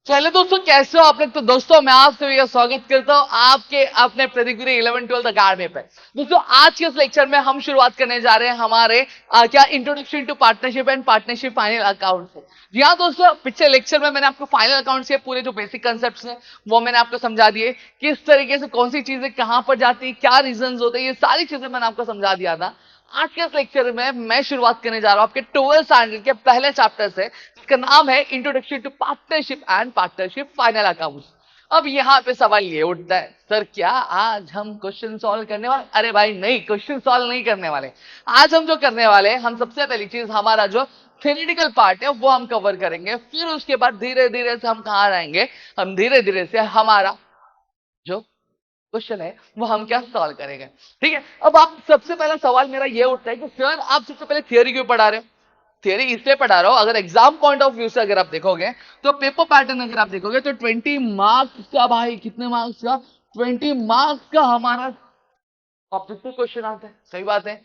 चलो दोस्तों, कैसे हो आप लोग। तो दोस्तों मैं आपसे भी स्वागत करता हूं आपके अपने प्रतिगुरी 11-12 अकेडमी पे। दोस्तों आज के इस लेक्चर में हम शुरुआत करने जा रहे हैं हमारे क्या introduction to partnership and partnership final account से। जी हाँ दोस्तों, पिछले लेक्चर में मैंने आपको फाइनल अकाउंट के पूरे जो बेसिक कंसेप्ट हैं वो मैंने आपको समझा दिए, किस तरीके से कौन सी चीजें कहां पर जाती है, क्या रीजन होते हैं, ये सारी चीजें मैंने आपको समझा दिया था। आज के इस लेक्चर में मैं शुरुआत करने जा रहा हूं आपके 12th स्टैंडर्ड के पहले चैप्टर से, जिसका नाम है introduction to partnership and partnership final accounts. अब यहाँ पे सवाल ये उठता है, सर क्या आज हम क्वेश्चन सॉल्व करने वाले? अरे भाई नहीं, क्वेश्चन सॉल्व नहीं करने वाले। आज हम जो करने वाले हैं, हम सबसे पहली चीज हमारा जो थ्योरेटिकल पार्ट है वो हम कवर करेंगे। फिर उसके बाद धीरे धीरे से हम कहाँ आएंगे, हम धीरे धीरे से हमारा जो क्वेश्चन है वो हम क्या सॉल्व करेंगे। ठीक है, अब आप सबसे पहला सवाल मेरा ये उठता है कि सर आप सबसे पहले थियरी क्यों पढ़ा रहे हो? थियरी इसलिए पढ़ा रहा हूं, अगर एग्जाम पॉइंट ऑफ व्यू से अगर आप देखोगे तो पेपर पैटर्न अगर आप देखोगे तो 20 मार्क्स का, भाई कितने मार्क्स का, 20 मार्क्स का हमारा ऑब्जेक्टिव क्वेश्चन आता है। सही बात है।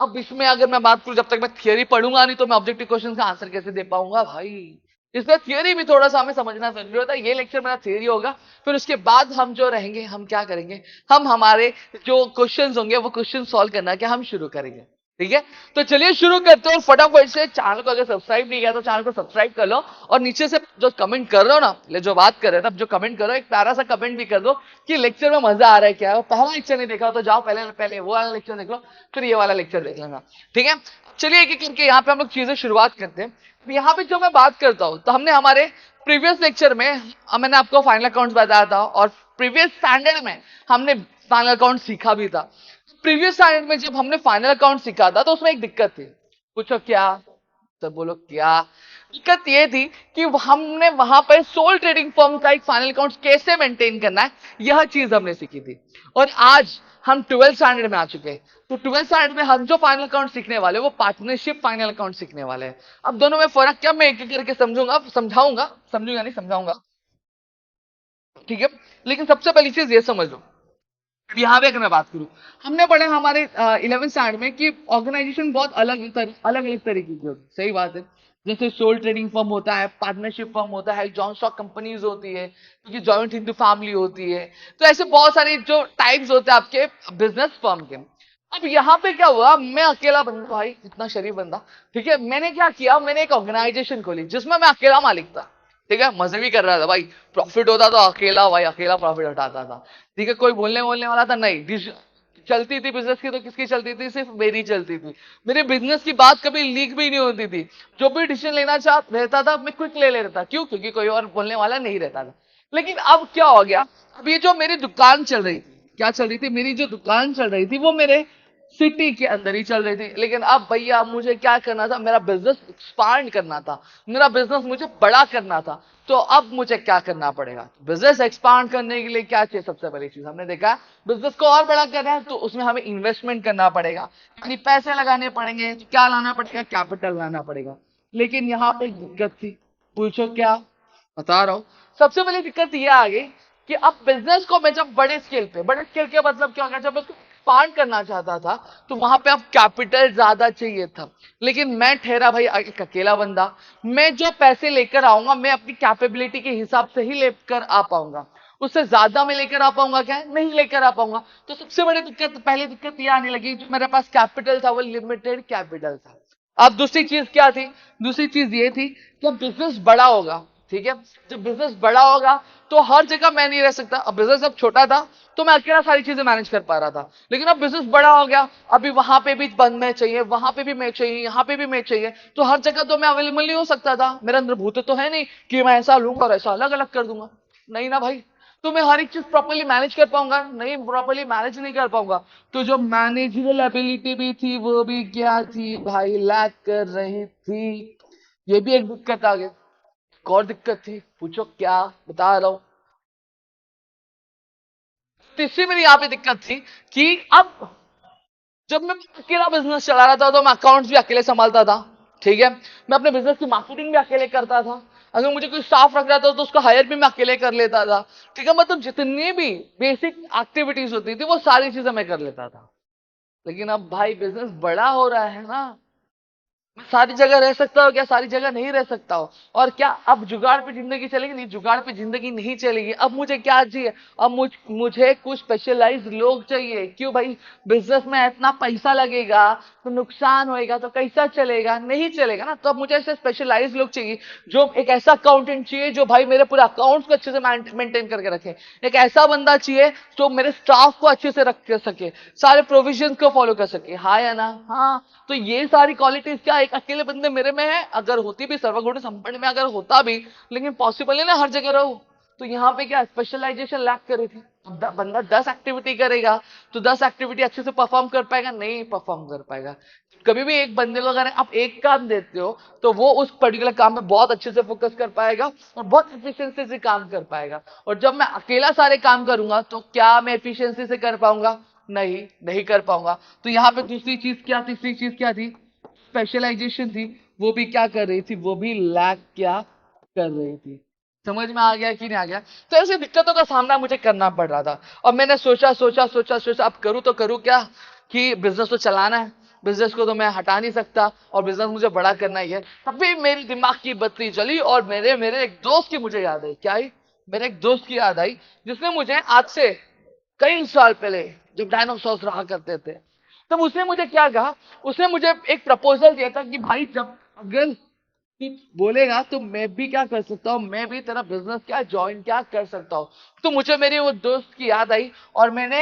अब इसमें अगर मैं बात करूं, जब तक मैं थियरी पढ़ूंगा नहीं तो मैं ऑब्जेक्टिव क्वेश्चन का आंसर कैसे दे पाऊंगा भाई। इसलिए थियरी भी थोड़ा सा हमें समझना जरूरी होता है। ये लेक्चर मेरा थियरी होगा, फिर उसके बाद हम जो रहेंगे हम क्या करेंगे, हम हमारे जो क्वेश्चंस होंगे वो क्वेश्चन सॉल्व करना क्या हम शुरू करेंगे। ठीक है, तो चलिए शुरू करते हैं। फटाफट से चैनल को अगर सब्सक्राइब नहीं किया तो चैनल को सब्सक्राइब कर लो, और नीचे से जो कमेंट कर रहे हो ना, जो बात कर रहे थे, जो कमेंट करो, एक प्यारा सा कमेंट भी कर दो कि लेक्चर में मजा आ रहा है क्या है। पहला लेक्चर नहीं देखा तो जाओ पहले पहले वो वाला लेक्चर देख लो, फिर ये वाला लेक्चर देख लेना। ठीक है, चलिए एक एक करके यहाँ पे हम लोग चीजें शुरुआत करते हैं। यहाँ पे जो मैं बात करता हूँ, तो हमने हमारे प्रीवियस लेक्चर में मैंने आपको फाइनल अकाउंट्स बताया था, और प्रीवियस स्टैंडर्ड में हमने फाइनल अकाउंट सीखा भी था। प्रीवियस स्टैंडर्ड में जब हमने फाइनल अकाउंट सीखा था तो उसमें एक दिक्कत थी। पूछो क्या? तो बोलो क्या दिक्कत ये थी कि हमने वहां पर सोल ट्रेडिंग फर्म का एक फाइनल अकाउंट कैसे मेंटेन करना है, यह चीज हमने सीखी थी। और आज हम 12th स्टैंडर्ड में आ चुके हैं, तो 12th स्टैंडर्ड में हम जो फाइनल अकाउंट सीखने वाले वो पार्टनरशिप फाइनल अकाउंट सीखने वाले हैं। अब दोनों में फर्क क्या, मैं एक एक करके समझाऊंगा, समझूंगा नहीं समझाऊंगा। ठीक है, लेकिन सबसे पहली चीज ये समझ लो, यहाँ पे अगर मैं बात करूं, हमने पढ़ा हमारे 11th स्टैंडर्ड में कि ऑर्गेनाइजेशन बहुत अलग अलग तरीके की होती है। सही बात है। जैसे सोल ट्रेडिंग फर्म होता है, पार्टनरशिप फर्म होता है, जॉइंट स्टॉक कंपनीज होती है, क्योंकि जॉइंट इंटू फैमिली होती है। तो ऐसे बहुत सारे जो टाइप्स होते हैं आपके बिजनेस फर्म के। अब यहाँ पे क्या हुआ, मैं अकेला बंदा भाई, इतना शरीफ बंदा, ठीक है, मैंने क्या किया, मैंने एक ऑर्गेनाइजेशन खोली जिसमें मैं अकेला मालिक था। ठीक है, मजे भी कर रहा था भाई, प्रॉफिट होता तो अकेला भाई, अकेला प्रॉफिट उठाता था। ठीक है, कोई बोलने बोलने वाला था नहीं। चलती थी बिजनेस की तो किसकी चलती थी, सिर्फ मेरी चलती थी। मेरे बिजनेस की बात कभी लीक भी नहीं होती थी। जो भी डिसीजन लेना चाह रहता था मैं क्विक ले लेता था। क्यों? क्योंकि कोई और बोलने वाला नहीं रहता था। लेकिन अब क्या हो गया, अब ये जो मेरी दुकान चल रही थी, क्या चल रही थी, मेरी जो दुकान चल रही थी वो मेरे सिटी के अंदर ही चल रही थी। लेकिन अब भैया मुझे क्या करना था, मेरा बिजनेस एक्सपांड करना था, मेरा बिजनेस मुझे बड़ा करना था। तो अब मुझे क्या करना पड़ेगा, बिजनेस एक्सपांड करने के लिए क्या चाहिए, सबसे पहली चीज हमने देखा बिजनेस को और बड़ा करना है तो उसमें हमें इन्वेस्टमेंट करना पड़ेगा, यानी पैसे लगाने पड़ेंगे। तो क्या लाना पड़ेगा, कैपिटल लाना पड़ेगा। लेकिन यहाँ पे एक दिक्कत थी। पूछो क्या? बता रहा हूं। सबसे पहली दिक्कत ये आ गई कि अब बिजनेस को मैं जब बड़े स्केल के मतलब क्या हो गया, जब उसको एक्सपांड करना चाहता था तो वहां पे अब कैपिटल ज्यादा चाहिए था। लेकिन मैं ठहरा भाई एक अकेला बंदा, मैं जो पैसे लेकर आऊंगा मैं अपनी कैपेबिलिटी के हिसाब से ही लेकर आ पाऊंगा, उससे ज्यादा मैं लेकर आ पाऊंगा क्या, नहीं लेकर आ पाऊंगा। तो सबसे बड़ी दिक्कत, पहली दिक्कत ये आने लगी, जो मेरे पास कैपिटल था वो लिमिटेड कैपिटल था। अब दूसरी चीज क्या थी, दूसरी चीज ये थी कि बिजनेस बड़ा होगा। ठीक है, जब बिजनेस बड़ा होगा तो हर जगह मैं नहीं रह सकता। अब बिजनेस जब छोटा था तो मैं अकेला सारी चीजें मैनेज कर पा रहा था, लेकिन अब बिजनेस बड़ा हो गया, अभी वहां पे भी बंद में चाहिए, वहां पे भी मैं चाहिए, यहाँ पे भी मैं चाहिए, तो हर जगह तो मैं अवेलेबल नहीं हो सकता था। मेरे अंदर भूत तो है नहीं कि मैं ऐसा लूंगा और ऐसा अलग अलग कर दूंगा, नहीं ना भाई। तो मैं हर एक चीज प्रॉपर्ली मैनेज कर पाऊंगा नहीं, प्रॉपर्ली मैनेज नहीं कर पाऊंगा। तो जो मैनेजरल एबिलिटी भी थी वो भी क्या थी भाई, लैक कर रही थी। ये भी एक दिक्कत आ गई। एक और दिक्कत थी, पूछो क्या, बता रहा हूं। तीसरी मेरी यहाँ पे दिक्कत थी कि अब जब मैं अकेला बिजनेस चला रहा था तो मैं अकाउंट्स भी अकेले संभालता था। ठीक है, मैं अपने बिजनेस की मार्केटिंग भी अकेले करता था। अगर मुझे कोई स्टाफ रख रहा था तो उसको हायर भी मैं अकेले कर लेता था। ठीक है, मतलब जितनी भी बेसिक एक्टिविटीज होती थी वो सारी चीजें मैं कर लेता था। लेकिन अब भाई बिजनेस बड़ा हो रहा है ना, मैं सारी जगह रह सकता हूँ क्या? सारी जगह नहीं रह सकता हूँ। और क्या अब जुगाड़ पे जिंदगी चलेगी? नहीं, जुगाड़ पे जिंदगी नहीं चलेगी। अब मुझे क्या चाहिए? अब मुझे कुछ स्पेशलाइज लोग चाहिए। क्यों भाई? बिजनेस में इतना पैसा लगेगा तो नुकसान होएगा तो कैसा चलेगा? नहीं चलेगा ना। तो अब मुझे ऐसे स्पेशलाइज लोग चाहिए। जो एक ऐसा अकाउंटेंट चाहिए जो भाई मेरे पूरे अकाउंट्स को अच्छे से मेंटेन करके रखे। एक ऐसा बंदा चाहिए जो मेरे स्टाफ को अच्छे से रख सके, सारे प्रोविजन को फॉलो कर सके। हाँ या ना? हाँ। तो ये सारी क्वालिटीज क्या एक अकेले बंदे मेरे में है? अगर होती भी, सर्वगुण संपन्न में अगर होता भी, लेकिन पॉसिबल नहीं ना हर जगह रहो। तो यहाँ पे क्या स्पेशलाइजेशन लैक कर रही थी। अब बंदा 10 एक्टिविटी करेगा तो 10 एक्टिविटी अच्छे से परफॉर्म कर पाएगा? नहीं परफॉर्म कर पाएगा। कभी भी एक बंदे को अगर आप एक काम देते हो तो वो उस पर्टिकुलर काम में बहुत अच्छे से फोकस कर पाएगा और बहुत एफिशिएंसी से काम कर पाएगा। और जब मैं अकेला सारे काम करूंगा तो क्या मैं एफिशिएंसी से कर पाऊंगा? नहीं, नहीं कर पाऊंगा। तो यहाँ पे दूसरी चीज क्या, तीसरी चीज क्या थी? स्पेशलाइजेशन थी। वो भी क्या कर रही थी? वो भी लैक क्या कर रही थी? समझ में आ गया कि नहीं आ गया? तो ऐसी दिक्कतों का सामना मुझे करना पड़ रहा था। और मैंने सोचा सोचा सोचा सोचा अब करूं तो करूं क्या? कि बिजनेस तो चलाना है, बिजनेस को तो मैं हटा नहीं सकता और बिजनेस मुझे बड़ा करना ही है। तभी मेरी दिमाग की बत्ती जली और मेरे मेरे एक दोस्त की मुझे याद आई। क्या आई? मेरे एक दोस्त की याद आई जिसने मुझे आज से कई साल पहले, जब डायनासोर रहा करते थे, तब उसने मुझे क्या कहा? उसने मुझे एक प्रपोजल दिया था कि भाई जब अगर तू बोलेगा तो मैं भी क्या कर सकता हूँ, मैं भी तेरा बिजनेस क्या ज्वाइन क्या कर सकता हूँ। तो मुझे मेरी वो दोस्त की याद आई और मैंने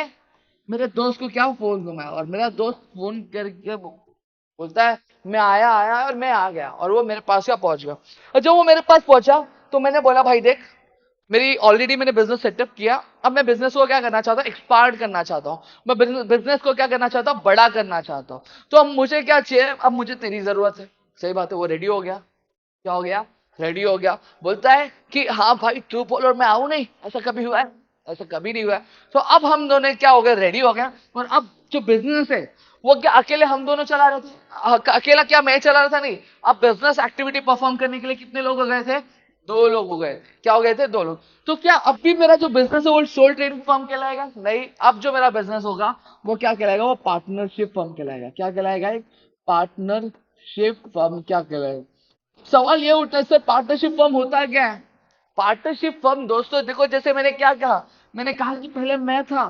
मेरे दोस्त को क्या फोन घुमाया और मेरा दोस्त फोन करके बोलता है मैं आया आया और मैं आ गया और वो मेरे पास क्या पहुंच गया। और जब वो मेरे पास पहुंचा तो मैंने बोला भाई देख, मेरी ऑलरेडी मैंने बिजनेस सेटअप किया। अब मैं बिजनेस को क्या करना चाहता हूँ? एक्सपांड करना चाहता हूँ। मैं बिजनेस को क्या करना चाहता हूँ? बड़ा करना चाहता हूँ। तो अब मुझे क्या चाहिए? अब मुझे तेरी जरूरत है। सही बात है। वो रेडी हो गया। क्या हो गया? रेडी हो गया। बोलता है कि हाँ भाई तू बोल और मैं आऊं। नहीं, ऐसा कभी हुआ है? ऐसा कभी नहीं हुआ है। तो अब हम दोनों क्या हो गए? रेडी हो गया। और अब जो बिजनेस है वो क्या अकेले हम दोनों चला रहे थे? अकेला क्या मैं चला रहा था? नहीं। अब बिजनेस एक्टिविटी परफॉर्म करने के लिए कितने लोग हो गए थे? दो लोग हो गए। क्या हो गए थे? दो लोग। तो क्या अब भी मेरा जो बिजनेस है वो सोल ट्रेडिंग फर्म कहलाएगा? नहीं। अब जो मेरा बिजनेस होगा वो क्या कहलाएगा? वो पार्टनरशिप फर्म कहलाएगा। क्या कहलाएगा? एक पार्टनरशिप फर्म क्या कहलाएगा? सवाल ये उठता है सर पार्टनरशिप फर्म होता है क्या है? पार्टनरशिप फर्म दोस्तों देखो, जैसे मैंने क्या कहा, मैंने कहा कि पहले मैं था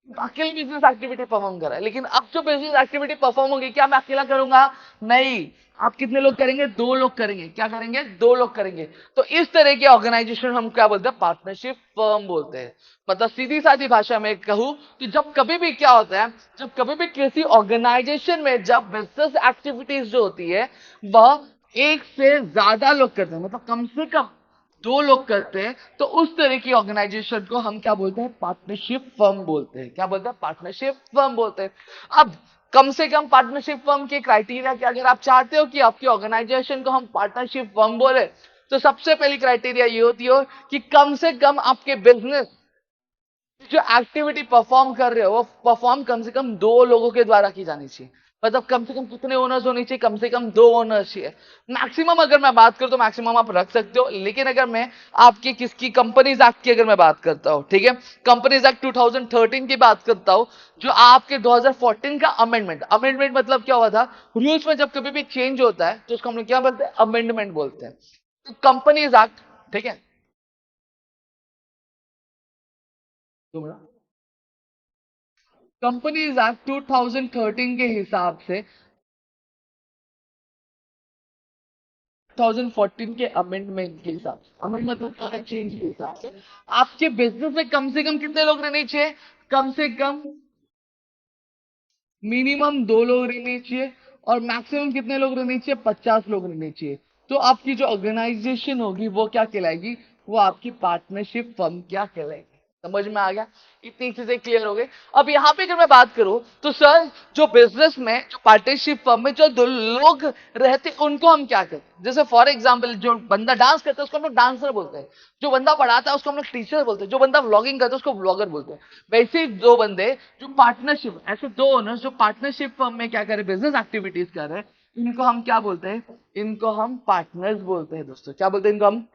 अकेले बिजनेस एक्टिविटी परफॉर्म कर रहा है, लेकिन अब जो बिजनेस एक्टिविटी परफॉर्म होगी क्या मैं अकेला करूंगा? नहीं। आप कितने लोग करेंगे? दो लोग करेंगे। क्या करेंगे? दो लोग करेंगे। तो इस तरह की ऑर्गेनाइजेशन हम क्या बोलते हैं? पार्टनरशिप फर्म बोलते हैं। मतलब सीधी सादी भाषा में कहूं कि जब कभी भी क्या होता है, जब कभी भी किसी ऑर्गेनाइजेशन में जब बिजनेस एक्टिविटीज जो होती है वह एक से ज्यादा लोग करते हैं, मतलब कम से कम दो लोग करते हैं, तो उस तरह की ऑर्गेनाइजेशन को हम क्या बोलते हैं? पार्टनरशिप फर्म बोलते हैं। क्या बोलते हैं? पार्टनरशिप फर्म बोलते हैं। अब कम से कम पार्टनरशिप फर्म के क्राइटेरिया क्या? अगर आप चाहते हो कि आपकी ऑर्गेनाइजेशन को हम पार्टनरशिप फर्म बोले तो सबसे पहली क्राइटेरिया ये होती हो कि कम से कम आपके बिजनेस जो एक्टिविटी परफॉर्म कर रहे हो वो परफॉर्म कम से कम दो लोगों के द्वारा की जानी चाहिए। मतलब कम से कम कितने ओनर्स होने चाहिए? कम से कम दो ओनर्स चाहिए। मैक्सिमम अगर मैं बात करूं तो मैक्सिमम आप रख सकते हो, लेकिन अगर मैं आपकी किसकी कंपनीज एक्ट की अगर मैं बात करता हूं, ठीक है, कंपनीज एक्ट 2013 की बात करता हूं, जो आपके 2014 का अमेंडमेंट, अमेंडमेंट मतलब क्या हुआ था? रूल्स में जब कभी भी चेंज होता है तो उसको हम लोग क्या बोलते हैं? अमेंडमेंट बोलते हैं। कंपनीज एक्ट, ठीक है, कंपनीज एक्ट 2013 के हिसाब से, 2014 के अमेंडमेंट के हिसाब से, अमेंडमेंट मतलब चेंज के हिसाब से आपके बिजनेस में कम से कम कितने लोग रहने चाहिए? कम से कम मिनिमम दो लोग रहने चाहिए और मैक्सिमम कितने लोग रहने चाहिए? 50 लोग रहने चाहिए। तो आपकी जो ऑर्गेनाइजेशन होगी वो क्या कहलाएगी? वो आपकी पार्टनरशिप फर्म क्या कहलाएगी? समझ में आ गया? इतनी चीजें क्लियर हो गई। अब यहाँ पे अगर मैं बात करूं तो सर जो बिजनेस में जो पार्टनरशिप फर्म में जो दो लोग रहते उनको हम क्या कहते हैं? जैसे फॉर एग्जांपल जो बंदा डांस करता है उसको हम लोग डांसर बोलते हैं, जो बंदा पढ़ाता है उसको हम लोग टीचर बोलते हैं, जो बंदा व्लॉगिंग करता है उसको व्लॉगर बोलते हैं। वैसे ही दो बंदे जो पार्टनरशिप, ऐसे दो ओनर्स जो पार्टनरशिप फर्म में क्या कर रहे हैं? बिजनेस एक्टिविटीज कर रहे हैं, इनको हम क्या बोलते हैं? इनको हम पार्टनर्स बोलते हैं दोस्तों। क्या बोलते हैं इनको हम?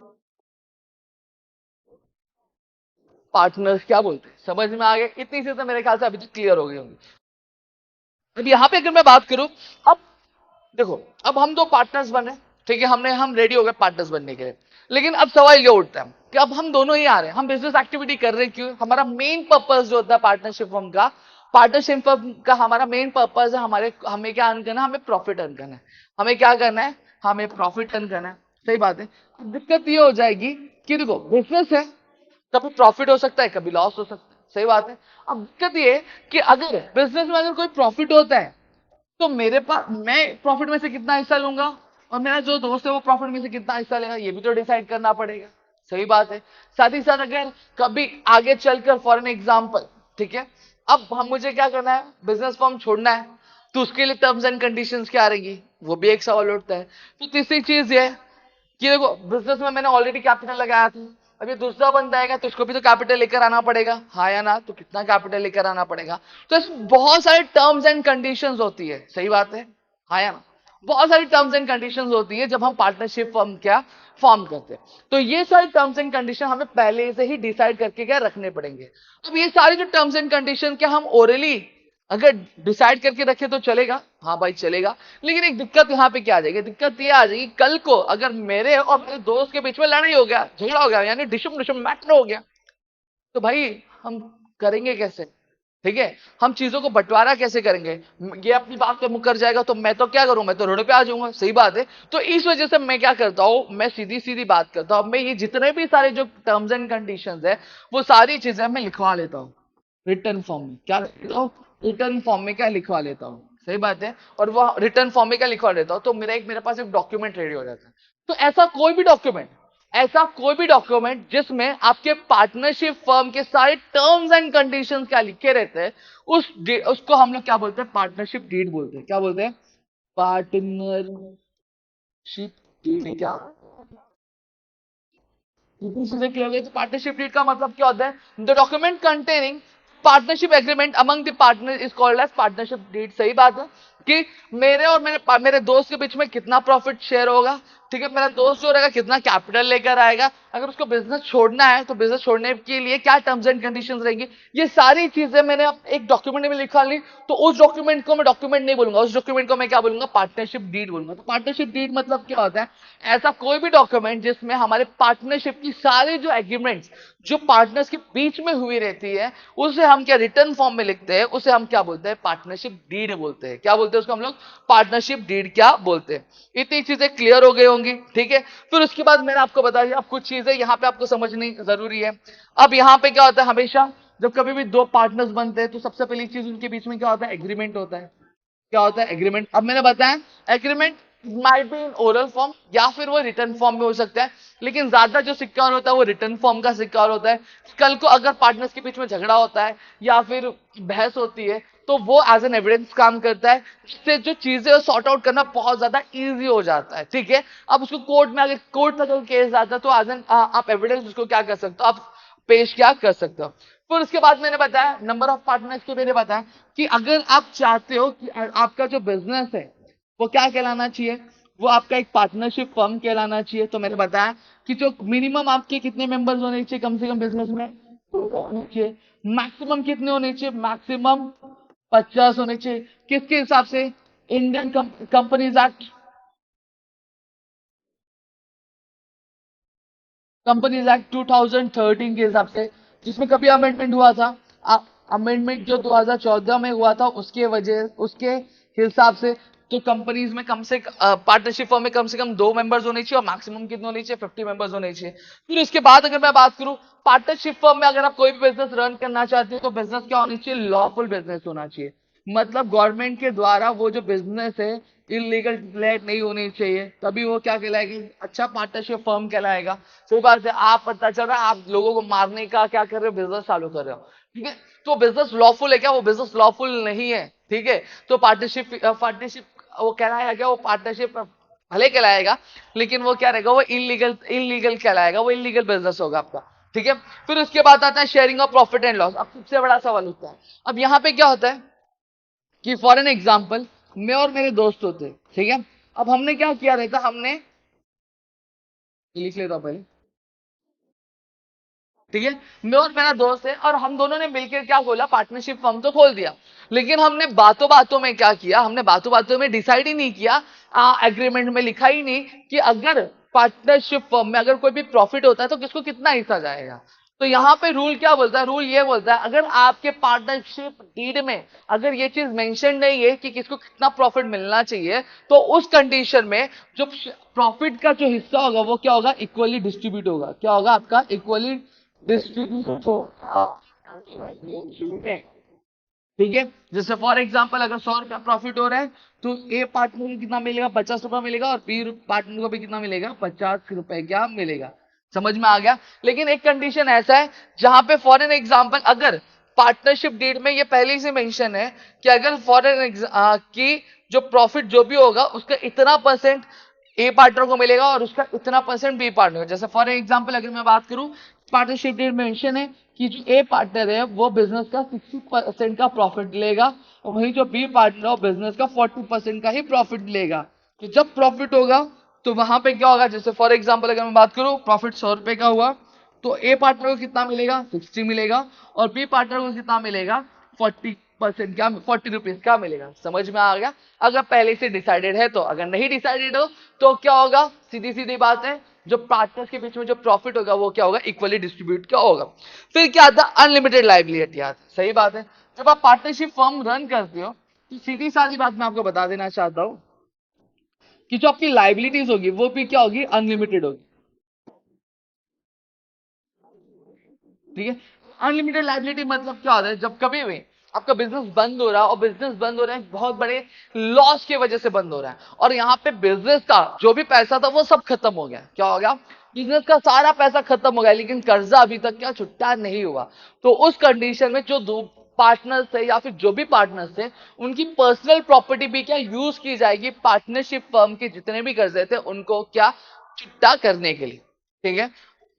पार्टनर्स क्या बोलते हैं? समझ में आ गया? इतनी चीजें मेरे ख्याल से अभी तक क्लियर हो गई होंगी। अब यहां पे अगर मैं बात करूं, अब देखो अब हम दो पार्टनर्स बने, ठीक है, हम रेडी हो गए पार्टनर्स बनने के लिए। लेकिन अब सवाल ये उठता है कि अब हम दोनों ही आ रहे हैं, हम बिजनेस एक्टिविटी कर रहे हैं, क्यों? हमारा मेन पर्पस जो होता है पार्टनरशिप फर्म का, हमारा मेन पर्पस है, हमें क्या अर्न करना है? हमें प्रॉफिट अर्न करना है। हमें क्या करना है? हमें प्रॉफिट अर्न करना है। सही बात है। अब दिक्कत ये हो जाएगी कि देखो बिजनेस है, कभी प्रॉफिट हो सकता है, कभी लॉस हो सकता है। सही बात है। अब दिक्कत ये है कि अगर बिजनेस में अगर कोई प्रॉफिट होता है तो मेरे पास, मैं प्रॉफिट में से कितना हिस्सा लूंगा, और मेरा जो दोस्त है वो प्रॉफिट में से कितना हिस्सा लेगा, ये भी तो डिसाइड करना पड़ेगा। सही बात है। साथ ही साथ अगर कभी आगे चलकर फॉर एन एग्जाम्पल, ठीक है, अब हम मुझे क्या करना है? बिजनेस फॉर्म छोड़ना है, तो उसके लिए टर्म्स एंड कंडीशंस क्या रहेगी, वो भी एक सवाल उठता है। तो तीसरी चीज ये है कि देखो बिजनेस में मैंने ऑलरेडी कैपिटल लगाया था, अब ये दूसरा बंदा आएगा तो इसको भी तो कैपिटल लेकर आना पड़ेगा, हाँ या ना? तो कितना कैपिटल लेकर आना पड़ेगा? तो इसमें बहुत सारे टर्म्स एंड कंडीशंस होती है। सही बात है, हाँ या ना? बहुत सारी टर्म्स एंड कंडीशंस होती है जब हम पार्टनरशिप फर्म क्या फॉर्म करते हैं। तो ये सारी टर्म्स एंड कंडीशन हमें पहले से ही डिसाइड करके क्या रखने पड़ेंगे। अब ये सारी जो टर्म्स एंड कंडीशन क्या हम ओरली अगर डिसाइड करके रखे तो चलेगा? हाँ भाई चलेगा। लेकिन एक दिक्कत यहाँ पे क्या आ जाएगी? दिक्कत ये आ जाएगी, कल को अगर मेरे और मेरे दोस्त के बीच में लड़ाई हो गया, झगड़ा हो गया, यानी डिशुम डिशुम मैटर हो गया, तो भाई हम करेंगे कैसे? ठीक है, हम चीजों को बंटवारा कैसे करेंगे? ये अपनी बात पे मुकर जाएगा तो मैं तो क्या करूं, मैं तो रोड पे आ जाऊंगा। सही बात है। तो इस वजह से मैं क्या करता हूं, मैं सीधी सीधी बात करता हूं, मैं ये जितने भी सारे जो टर्म्स एंड कंडीशंस है वो सारी चीजें मैं लिखवा लेता हूं रिटर्न फॉर्म में। क्या लिखता हूं? रिटर्न फॉर्म में क्या लिखवा लेता हूं। सही बात है। और वो रिटर्न फॉर्म में क्या लिखवा लेता हूं, तो मेरे पास एक डॉक्यूमेंट रेडी हो जाता है। तो ऐसा कोई भी डॉक्यूमेंट जिसमें आपके पार्टनरशिप फर्म के सारे टर्म्स एंड कंडीशंस क्या लिखे रहते हैं, उसको हम लोग क्या बोलते हैं? पार्टनरशिप डीड बोलते हैं। क्या बोलते हैं? Partnership deed. क्या चीजें क्लियर हो गई? तो पार्टनरशिप डीड का मतलब क्या होता है? The document containing partnership agreement among the partner is called as partnership deed. सही बात है कि मेरे और मेरे दोस्त के बीच में कितना प्रॉफिट शेयर होगा, ठीक है, मेरा दोस्त जो रहेगा कितना कैपिटल लेकर आएगा, अगर उसको बिजनेस छोड़ना है तो बिजनेस छोड़ने के लिए क्या टर्म्स एंड कंडीशंस रहेंगी, ये सारी चीजें मैंने एक डॉक्यूमेंट में लिखा ली। तो उस डॉक्यूमेंट को मैं डॉक्यूमेंट नहीं बोलूंगा, उस डॉक्यूमेंट को मैं क्या बोलूंगा? पार्टनरशिप डीड बोलूंगा। तो पार्टनरशिप डीड मतलब क्या होता है? ऐसा कोई भी डॉक्यूमेंट जिसमें हमारे पार्टनरशिप की सारी जो एग्रीमेंट्स जो पार्टनर्स के बीच में हुई रहती है, उसे हम क्या रिटर्न फॉर्म में लिखते हैं, उसे हम क्या बोलते हैं? पार्टनरशिप डीड बोलते हैं। क्या बोलते हैं उसको हम लोग? पार्टनरशिप डीड क्या बोलते हैं। इतनी चीजें क्लियर हो गई होंगी, ठीक है। फिर उसके बाद मैंने आपको बताया, अब कुछ चीजें यहाँ पे आपको समझनी जरूरी है। अब यहाँ पे क्या होता है? हमेशा जब कभी भी दो पार्टनर्स बनते हैं तो सबसे पहली चीज उनके बीच में क्या होता है? एग्रीमेंट होता है। क्या होता है? एग्रीमेंट। अब मैंने बताया agreement might be in oral form या फिर वो रिटर्न फॉर्म में हो सकता है, लेकिन ज्यादा जो सिक्योर होता है वो रिटर्न फॉर्म का सिक्योर होता है। कल को अगर पार्टनर्स के बीच में झगड़ा होता है या फिर बहस होती है तो वो एज एन एविडेंस काम करता है, जिससे जो चीजें सॉर्ट आउट करना बहुत ज्यादा इजी हो जाता है। ठीक है। अब उसको कोर्ट में, अगर कोर्ट तक केस आता है तो एज एन आप एविडेंस उसको क्या कर सकते हो? आप पेश क्या कर सकते हो। फिर उसके बाद मैंने बताया नंबर ऑफ पार्टनर्स के, मैंने बताया कि अगर आप चाहते हो कि आपका जो बिजनेस है वो क्या कहलाना चाहिए, वो आपका एक पार्टनरशिप फर्म कहलाना चाहिए। तो मैंने बताया कि जो मिनिमम आपके कितने मेंबर्स होने चाहिए कम से कम बिजनेस में, होने चाहिए। मैक्सिमम कितने होने चाहिए? मैक्सिमम 50 होने चाहिए। किसके हिसाब से? Indian companies act, companies act 2013 के हिसाब से, जिसमें कभी अमेंडमेंट हुआ था। अमेंडमेंट जो 2014 में हुआ था उसके हिसाब से तो कंपनीज में कम से पार्टनरशिप फर्म में कम से कम 2 मेंबर्स होने चाहिए और मैक्सिमम कितने होने चाहिए? 50 मेंबर्स होने चाहिए। फिर उसके बाद अगर मैं बात करूं पार्टनरशिप फर्म में, अगर आप कोई भी बिजनेस रन करना चाहते हो तो बिजनेस क्या होनी चाहिए? लॉफुल बिजनेस होना चाहिए। मतलब गवर्नमेंट के द्वारा वो जो बिजनेस है इलीगल डिक्लेयर नहीं होनी चाहिए, तभी वो क्या कहलाएगी? अच्छा पार्टनरशिप फर्म कहलाएगा। सही बात है। आप पता चल रहा है आप लोगों को मारने का क्या कर रहे हो? बिजनेस चालू कर रहे हो। ठीक है। तो बिजनेस लॉफुल है क्या? वो बिजनेस लॉफुल नहीं है। ठीक है। तो पार्टनरशिप वो कहलाएगा क्या? वो पार्टनरशिप भले कहलाएगा लेकिन वो क्या रहेगा? वो इलीगल कहलाएगा, वो इलीगल बिजनेस होगा आपका। ठीक है। फिर उसके बाद आता है sharing of profit and loss. अब सबसे बड़ा सवाल होता है, अब यहाँ पे क्या होता है कि फॉर एन एग्जाम्पल मैं और मेरे दोस्त होते, ठीक है। अब हमने क्या किया रहता, हमने लिख लेता हूं पहले। ठीक है, मैं और मेरा दोस्त है और हम दोनों ने मिलकर क्या खोला, पार्टनरशिप फर्म तो खोल दिया। लेकिन हमने बातों बातों में क्या किया, हमने बातों बातों में डिसाइड ही नहीं किया, एग्रीमेंट में लिखा ही नहीं कि अगर पार्टनरशिप फर्म में अगर कोई भी प्रॉफिट होता है तो किसको कितना हिस्सा जाएगा। तो यहाँ पे रूल क्या बोलता है, रूल ये बोलता है अगर आपके पार्टनरशिप डीड में अगर ये चीज मेंशन नहीं है कि किसको कितना प्रॉफिट मिलना चाहिए, तो उस कंडीशन में जो प्रॉफिट का जो हिस्सा होगा वो क्या होगा, इक्वली डिस्ट्रीब्यूट होगा। क्या होगा आपका, इक्वली डिस्ट्रीब्यूट होगा। ठीक है, जैसे फॉर एग्जांपल अगर 100 रुपया प्रॉफिट हो रहा है तो ए पार्टनर को कितना मिलेगा, 50 रुपया मिलेगा, और बी पार्टनर को भी कितना मिलेगा, 50 रुपए क्या मिलेगा। समझ में आ गया। लेकिन एक कंडीशन ऐसा है जहां पे फॉर एन एग्जांपल अगर पार्टनरशिप डीड में ये पहले से मेंशन है कि अगर फॉर एन की जो प्रॉफिट जो भी होगा उसका इतना परसेंट ए पार्टनर को मिलेगा और उसका इतना परसेंट बी पार्टनर को। जैसे फॉर एग्जांपल अगर मैं बात करूं, पार्टनरशिप डीड मेंशन है कि जो ए पार्टनर है वो बिजनेस का 60% का प्रॉफिट लेगा और वहीं जो बी पार्टनर है बिजनेस का 40% का ही प्रॉफिट लेगा। तो जब प्रॉफिट होगा तो वहां पे क्या होगा, जैसे फॉर एग्जांपल अगर मैं बात करूं प्रॉफिट 100 रुपए का हुआ तो ए पार्टनर को कितना मिलेगा, 60 मिलेगा, और बी पार्टनर को कितना मिलेगा, 40% क्या, 40 रुपीज क्या मिलेगा। समझ में आ गया। अगर पहले से डिसाइडेड है तो, अगर नहीं डिसाइडेड हो तो क्या होगा, सीधी सीधी बात है, जो पार्टनर्स के बीच में जो प्रॉफिट होगा वो क्या होगा, इक्वली डिस्ट्रीब्यूट क्या होगा। फिर क्या आता है, अनलिमिटेड लाइबिलिटी आता है। सही बात है, जब आप पार्टनरशिप फर्म रन करते हो तो सीधी साधी बात मैं आपको बता देना चाहता हूं कि जो आपकी लाइबिलिटीज होगी वो भी क्या होगी, अनलिमिटेड होगी। ठीक है, अनलिमिटेड लाइबिलिटी मतलब क्या होता है, जब कभी भी आपका बिजनेस बंद हो रहा है और बिजनेस बंद हो रहा है बहुत बड़े लॉस की वजह से बंद हो रहा है और यहाँ पे बिजनेस का जो भी पैसा था वो सब खत्म हो गया। क्या हो गया, बिजनेस का सारा पैसा खत्म हो गया लेकिन कर्जा अभी तक क्या छुट्टा नहीं हुआ। तो उस कंडीशन में जो दो पार्टनर्स थे या फिर जो भी पार्टनर्स थे उनकी पर्सनल प्रॉपर्टी भी क्या यूज की जाएगी, पार्टनरशिप फर्म के जितने भी कर्जे थे उनको क्या छुट्टा करने के लिए। ठीक है,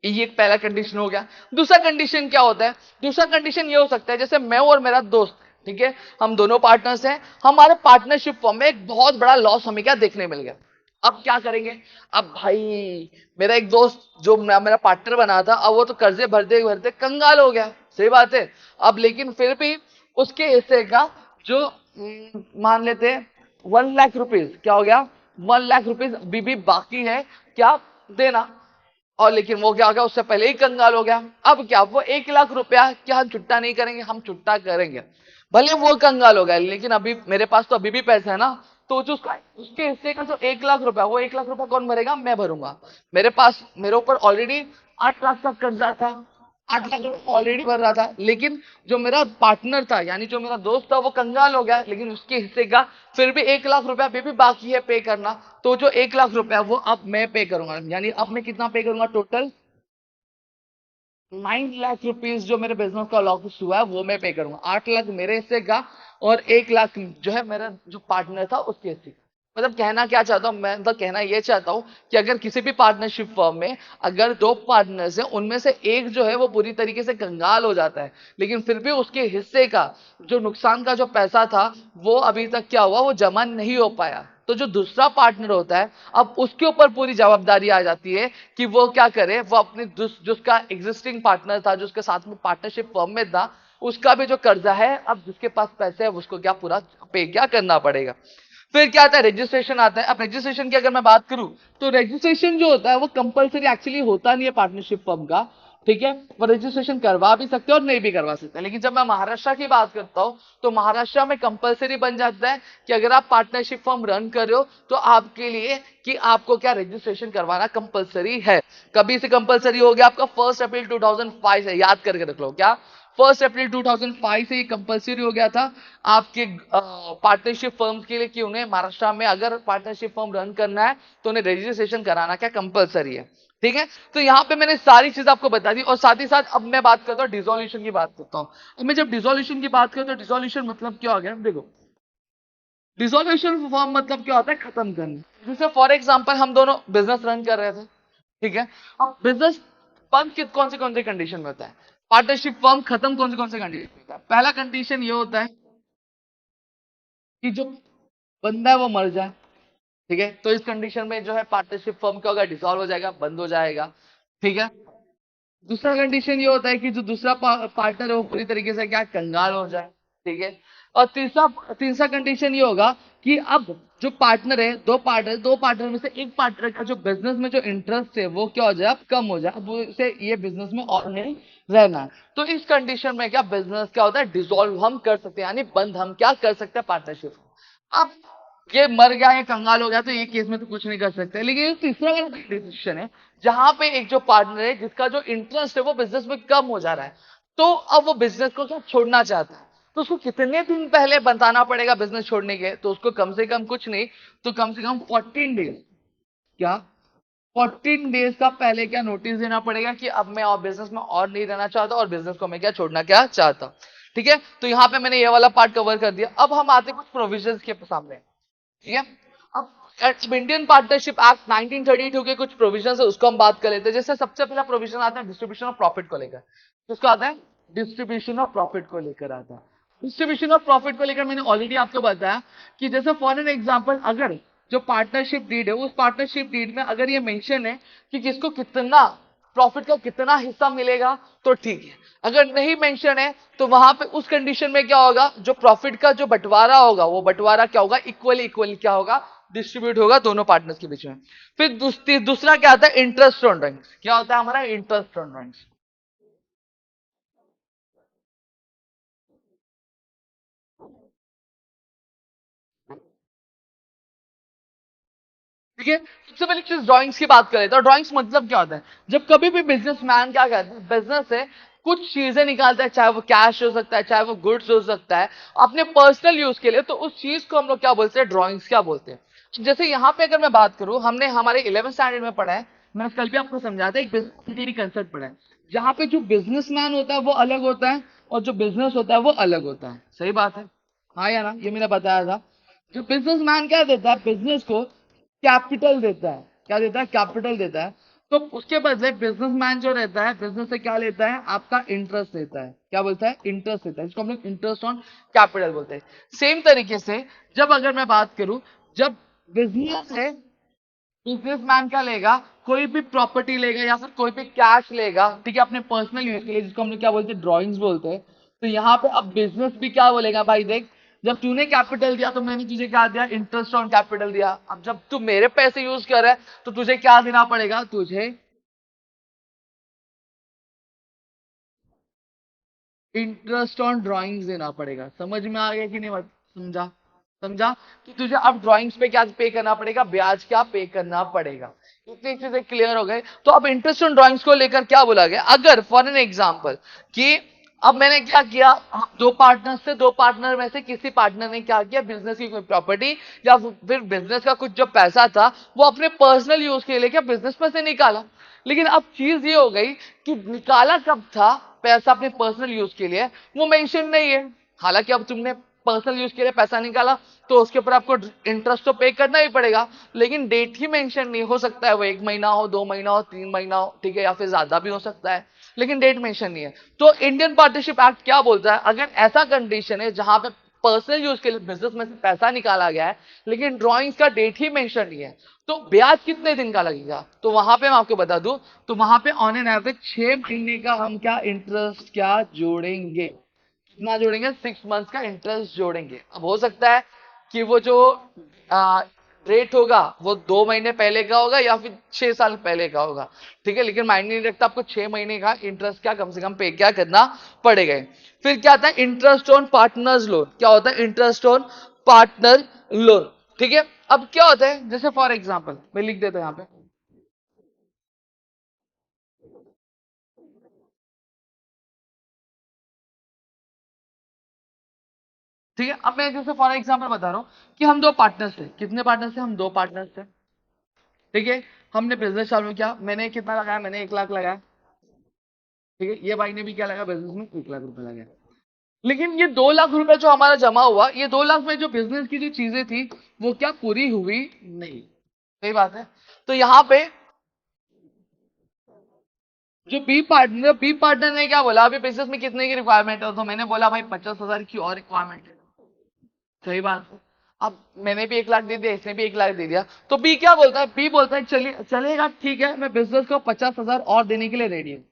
ये एक पहला कंडीशन हो गया। दूसरा कंडीशन क्या होता है, दूसरा कंडीशन ये हो सकता है जैसे मैं और मेरा दोस्त, ठीक है, हम दोनों पार्टनर्स हैं, हमारे पार्टनरशिप फॉर्म में एक बहुत बड़ा लॉस हमें क्या देखने मिल गया। अब क्या करेंगे, अब भाई मेरा एक दोस्त जो मेरा पार्टनर बना था अब वो तो कर्जे भरते भरते कंगाल हो गया। सही बात है। अब लेकिन फिर भी उसके हिस्से का जो मान लेते 1 लाख रुपीज क्या हो गया, 1 लाख रुपीज अभी भी बाकी है क्या देना। और लेकिन वो क्या हो गया, उससे पहले ही कंगाल हो गया। अब क्या, वो 1 लाख रुपया क्या हम छुट्टा नहीं करेंगे, हम छुट्टा करेंगे। भले वो कंगाल हो गया लेकिन अभी मेरे पास तो अभी भी पैसा है ना। तो जो उसका उसके हिस्से का जो 1 लाख रुपया, वो 1 लाख रुपया कौन भरेगा, मैं भरूंगा। मेरे पास मेरे ऊपर ऑलरेडी 8 लाख का कर्जा था, 8 लाख ऑलरेडी भर रहा था, लेकिन जो मेरा पार्टनर था यानी जो मेरा दोस्त था वो कंगाल हो गया लेकिन उसके हिस्से का फिर भी 1 लाख रुपया अभी भी बाकी है पे करना। तो जो 1 लाख रुपया वो अब मैं पे करूंगा, यानी अब मैं कितना पे करूंगा, टोटल 9 लाख रुपीज जो मेरे बिजनेस का लॉस हुआ है वो मैं पे करूंगा। 8 लाख मेरे हिस्से का और 1 लाख जो है मेरा जो पार्टनर था उसके हिस्से का। मतलब कहना क्या चाहता हूं मैं, मतलब कहना ये चाहता हूं कि अगर किसी भी पार्टनरशिप फर्म में अगर दो पार्टनर्स हैं उनमें से एक जो है वो पूरी तरीके से कंगाल हो जाता है लेकिन फिर भी उसके हिस्से का जो नुकसान का जो पैसा था वो अभी तक क्या हुआ, वो जमा नहीं हो पाया। तो जो दूसरा पार्टनर होता है अब उसके ऊपर पूरी जवाबदारी आ जाती है कि वो क्या करे, वो अपने जिसका एग्जिस्टिंग पार्टनर था, जो उसके साथ में पार्टनरशिप फर्म में था, उसका भी जो कर्जा है अब जिसके पास पैसे है उसको क्या पूरा पे क्या करना पड़ेगा। फिर क्या आता है, रजिस्ट्रेशन आता है। अब रजिस्ट्रेशन की अगर मैं बात करूं तो रजिस्ट्रेशन जो होता है वो कंपलसरी एक्चुअली होता नहीं है पार्टनरशिप फर्म का। ठीक है, वो रजिस्ट्रेशन करवा भी सकते हैं और नहीं भी करवा सकते हैं। लेकिन जब मैं महाराष्ट्र की बात करता हूं तो महाराष्ट्र में कंपलसरी बन जाता है कि अगर आप पार्टनरशिप फर्म रन कर रहे हो तो आपके लिए कि आपको क्या रजिस्ट्रेशन करवाना कंपलसरी है। कभी से कंपलसरी हो गया, आपका 1 अप्रैल 2005 से, याद करके रख लो क्या, 1 अप्रैल 2005 से ये कंपलसरी हो गया था आपके पार्टनरशिप फर्म के लिए कि उन्हें महाराष्ट्र में अगर पार्टनरशिप फर्म रन करना है तो उन्हें रजिस्ट्रेशन कराना क्या कंपलसरी है। ठीक है, तो यहां पे मैंने सारी चीज आपको बता दी और साथ ही साथ अब मैं बात करता हूं डिसोल्यूशन की बात करता हूं। अब मैं जब डिसोल्यूशन की बात करता हूं तो डिसोल्यूशन मतलब क्या हो गया, देखो डिसोल्यूशन फॉर्म मतलब क्या होता है, खत्म करना। जैसे फॉर एग्जांपल हम दोनों बिजनेस रन कर रहे थे, ठीक है, अब बिजनेस बंद कौन से कंडीशन में होता है, पार्टनरशिप फर्म खत्म कौन से कंडीशन में होता है। पहला कंडीशन ये होता है कि जो बंदा है वो मर जाए। ठीक है, तो इस कंडीशन में जो है पार्टनरशिप फर्म क्या होगा, डिसॉल्व हो जाएगा, बंद हो जाएगा। ठीक है, दूसरा कंडीशन ये होता है कि जो दूसरा पार्टनर है वो पूरी तरीके से क्या कंगाल हो जाए, ठीक है। और तीसरा तीसरा कंडीशन ये होगा कि अब जो पार्टनर है, दो पार्टनर में से एक पार्टनर का जो बिजनेस में जो इंटरेस्ट है वो क्या हो जाए, अब कम हो जाए, अब उसे ये बिजनेस में और नहीं रहना है। तो इस कंडीशन में क्या बिजनेस क्या होता है, डिसॉल्व हम कर सकते हैं, यानी बंद हम क्या कर सकते हैं, पार्टनरशिप। अब ये मर गया या कंगाल हो गया तो ये केस में तो कुछ नहीं कर सकते। लेकिन ये तीसरा वाला डिसीजन है जहां पे एक जो पार्टनर है जिसका जो इंटरेस्ट है वो बिजनेस में कम हो जा रहा है, तो अब वो बिजनेस को क्या छोड़ना चाहता है, तो उसको कितने दिन पहले बताना पड़ेगा बिजनेस छोड़ने के, तो उसको कम से कम कुछ नहीं तो कम से कम 14 डेज, क्या 14 डेज का पहले क्या नोटिस देना पड़ेगा कि अब मैं और बिजनेस में और नहीं रहना चाहता और बिजनेस को मैं क्या छोड़ना क्या चाहता। ठीक है, तो यहाँ पे मैंने ये वाला पार्ट कवर कर दिया। अब हम आते कुछ प्रोविजंस के सामने, ठीक है। अब इंडियन पार्टनरशिप एक्ट 1932 के कुछ प्रोविजन है उसको हम बात कर लेते हैं। जैसे सबसे पहला प्रोविजन आता है डिस्ट्रीब्यूशन ऑफ प्रॉफिट को लेकर, किसको आता है, डिस्ट्रीब्यूशन ऑफ प्रॉफिट को लेकर आता है। डिस्ट्रीब्यूशन ऑफ प्रॉफिट को लेकर मैंने ऑलरेडी आपको बताया कि जैसे फॉर एन एग्जांपल अगर जो पार्टनरशिप डीड है उस पार्टनरशिप डीड में अगर ये मेंशन है कि किसको कितना प्रॉफिट का कितना हिस्सा मिलेगा तो ठीक है, अगर नहीं मेंशन है तो वहां पे उस कंडीशन में क्या होगा, जो प्रॉफिट का जो बंटवारा होगा वो बंटवारा क्या होगा, इक्वली इक्वली क्या होगा, डिस्ट्रीब्यूट होगा दोनों पार्टनर्स के बीच में। फिर दूसरा क्या आता है, इंटरेस्ट ऑन ड्रॉइंग्स। क्या होता है हमारा इंटरेस्ट ऑन ड्रॉइंग्स, ठीक है। सबसे पहले चीज ड्राइंग्स की बात करें तो ड्राइंग्स मतलब क्या होता है, जब कभी भी बिजनेसमैन क्या करता है, बिजनेस से कुछ चीजें निकालता है, चाहे वो कैश हो सकता है, चाहे वो गुड्स हो सकता है, अपने पर्सनल यूज के लिए, तो उस चीज को हम लोग क्या बोलते हैं, ड्राइंग्स क्या बोलते हैं। जैसे यहाँ पे अगर मैं बात करूं, हमने हमारे 11th स्टैंडर्ड में पढ़ा है, मैंने कल भी आपको समझाया था, एक बिजनेस कंसेप्ट पढ़ा है जहां पे जो बिजनेसमैन होता है वो अलग होता है और जो बिजनेस होता है वो अलग होता है। सही बात है, हाँ या ना, ये मैंने बताया था। जो बिजनेसमैन क्या देता है, बिजनेस को कैपिटल देता है, क्या देता है, कैपिटल देता है। तो उसके बदले बिजनेसमैन जो रहता है बिजनेस से क्या लेता है, आपका इंटरेस्ट लेता है, क्या बोलता है, इंटरेस्ट लेता है, इसको हम लोग इंटरेस्ट ऑन कैपिटल बोलते हैं। सेम तरीके से जब अगर मैं बात करूं, जब बिजनेस है, बिजनेसमैन क्या लेगा, कोई भी प्रॉपर्टी लेगा या फिर कोई भी कैश लेगा, ठीक है, अपने पर्सनल यूज के लिए, जिसको हम लोग क्या बोलते हैं, ड्रॉइंग्स बोलते हैं। तो यहाँ पे अब बिजनेस भी क्या बोलेगा, भाई देख, जब तूने कैपिटल दिया तो मैंने तुझे क्या दिया, इंटरेस्ट ऑन कैपिटल दिया। अब जब तू मेरे पैसे यूज कर रहा है तो तुझे क्या देना पड़ेगा, तुझे इंटरेस्ट ऑन ड्राइंग्स देना पड़ेगा। समझ में आ गया कि नहीं, समझा, समझा कि तुझे अब ड्राइंग्स पे क्या पे करना पड़ेगा, ब्याज क्या पे करना पड़ेगा। इतनी चीजें क्लियर हो गई। तो अब इंटरेस्ट ऑन ड्राइंग्स को लेकर क्या बोला गया, अगर फॉर एन एग्जांपल कि अब मैंने क्या किया, दो पार्टनर से, दो पार्टनर में से किसी पार्टनर ने क्या किया, बिजनेस की कोई प्रॉपर्टी या फिर बिजनेस का कुछ जो पैसा था वो अपने पर्सनल यूज के लिए क्या बिजनेस में से निकाला। लेकिन अब चीज ये हो गई कि निकाला कब था पैसा अपने पर्सनल यूज के लिए, वो मेंशन नहीं है। हालांकि अब तुमने पर्सनल यूज के लिए पैसा निकाला तो उसके ऊपर आपको इंटरेस्ट तो पे करना ही पड़ेगा, लेकिन डेट ही मेंशन नहीं, हो सकता है वो 1 महीना हो, 2 महीना हो, 3 महीना हो, ठीक है, या फिर ज्यादा भी हो सकता है, लेकिन डेट मेंशन नहीं है। तो इंडियन पार्टनरशिप एक्ट क्या बोलता है, अगर ऐसा कंडीशन है जहां पे पर्सनल यूज के लिए बिजनेस में से पैसा निकाला गया है लेकिन ड्रॉइंग्स का डेट ही मेंशन नहीं है, तो ब्याज कितने दिन का लगेगा, तो वहां पे मैं आपको बता दूं, तो वहां पे ऑन एन एवरेज 6 महीने का हम क्या इंटरेस्ट क्या जोड़ेंगे, कितना जोड़ेंगे, 6 मंथ्स का इंटरेस्ट जोड़ेंगे। अब हो सकता है कि वो जो रेट होगा वो 2 महीने पहले का होगा या फिर 6 साल पहले का होगा, ठीक है, लेकिन मायने नहीं रखता, आपको 6 महीने का इंटरेस्ट क्या कम से कम पे क्या करना पड़ेगा। फिर क्या आता है, इंटरेस्ट ऑन पार्टनर्स लोन। क्या होता है, इंटरेस्ट ऑन पार्टनर लोन, ठीक है। अब क्या होता है, जैसे फॉर एग्जाम्पल मैं लिख देता हूं यहाँ पे, ठीक है। अब मैं जैसे फॉर एग्जाम्पल बता रहा हूँ कि हम दो पार्टनर्स थे, कितने पार्टनर्स थे, हम दो पार्टनर्स थे, ठीक है। हमने बिजनेस चालू किया, मैंने कितना लगाया, मैंने 1 लाख लगाया, ठीक है, ये भाई ने भी क्या लगा बिजनेस में, 1 लाख रुपए लगाया। लेकिन ये 2 लाख रुपए जो हमारा जमा हुआ, ये 2 लाख में जो बिजनेस की जो चीजें थी वो क्या पूरी हुई नहीं, सही बात है। तो यहाँ पे जो बी पार्टनर ने क्या बोला, अभी बिजनेस में कितने की रिक्वायरमेंट है, तो मैंने बोला भाई 50,000 की और रिक्वायरमेंट है, सही बात है। अब मैंने भी 1 लाख दे दिया, इसने भी 1 लाख दे दिया, तो बी क्या बोलता है, बी बोलता है चलिए चलेगा, ठीक है, मैं बिजनेस को 50,000 और देने के लिए रेडी हूं,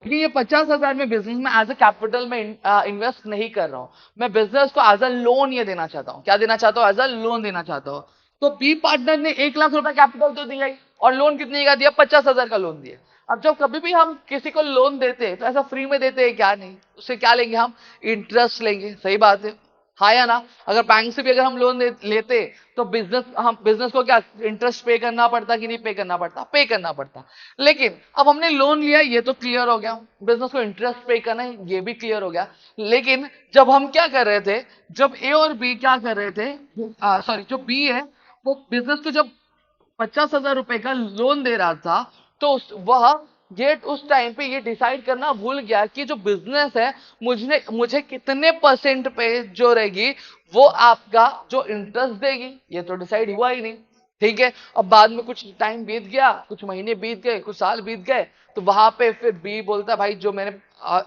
लेकिन ये 50,000 में बिजनेस में एज ए कैपिटल में इन्वेस्ट नहीं कर रहा हूं, मैं बिजनेस को एज अ लोन ये देना चाहता हूं। क्या देना चाहता हूं? एज अ लोन देना चाहता हूं। तो बी पार्टनर ने 1 लाख रुपए कैपिटल तो दिया ही, और लोन कितने का दिया? 50,000 का लोन दिया। अब जब कभी भी हम किसी को लोन देते हैं तो ऐसा फ्री में देते हैं क्या? नहीं, उससे क्या लेंगे हम? इंटरेस्ट लेंगे। सही बात है, हाँ या ना? अगर बैंक से भी अगर हम लोन लेते तो बिजनेस को क्या इंटरेस्ट पे करना पड़ता कि नहीं पे करना पड़ता? पे करना पड़ता। लेकिन अब हमने लोन लिया, ये तो क्लियर हो गया, बिजनेस को इंटरेस्ट पे करना है ये भी क्लियर हो गया। लेकिन जब हम क्या कर रहे थे, जब ए और बी क्या कर रहे थे, सॉरी जो बी है वो बिजनेस को जब 50,000 रुपए का लोन दे रहा था, तो वह ये उस टाइम पे ये डिसाइड करना भूल गया कि जो बिजनेस है मुझे कितने परसेंट पे जो रहेगी वो आपका जो इंटरेस्ट देगी, ये तो डिसाइड हुआ ही नहीं। ठीक है, अब बाद में कुछ टाइम बीत गया, कुछ महीने बीत गए, कुछ साल बीत गए, तो वहां पे फिर बी बोलता है भाई जो मैंने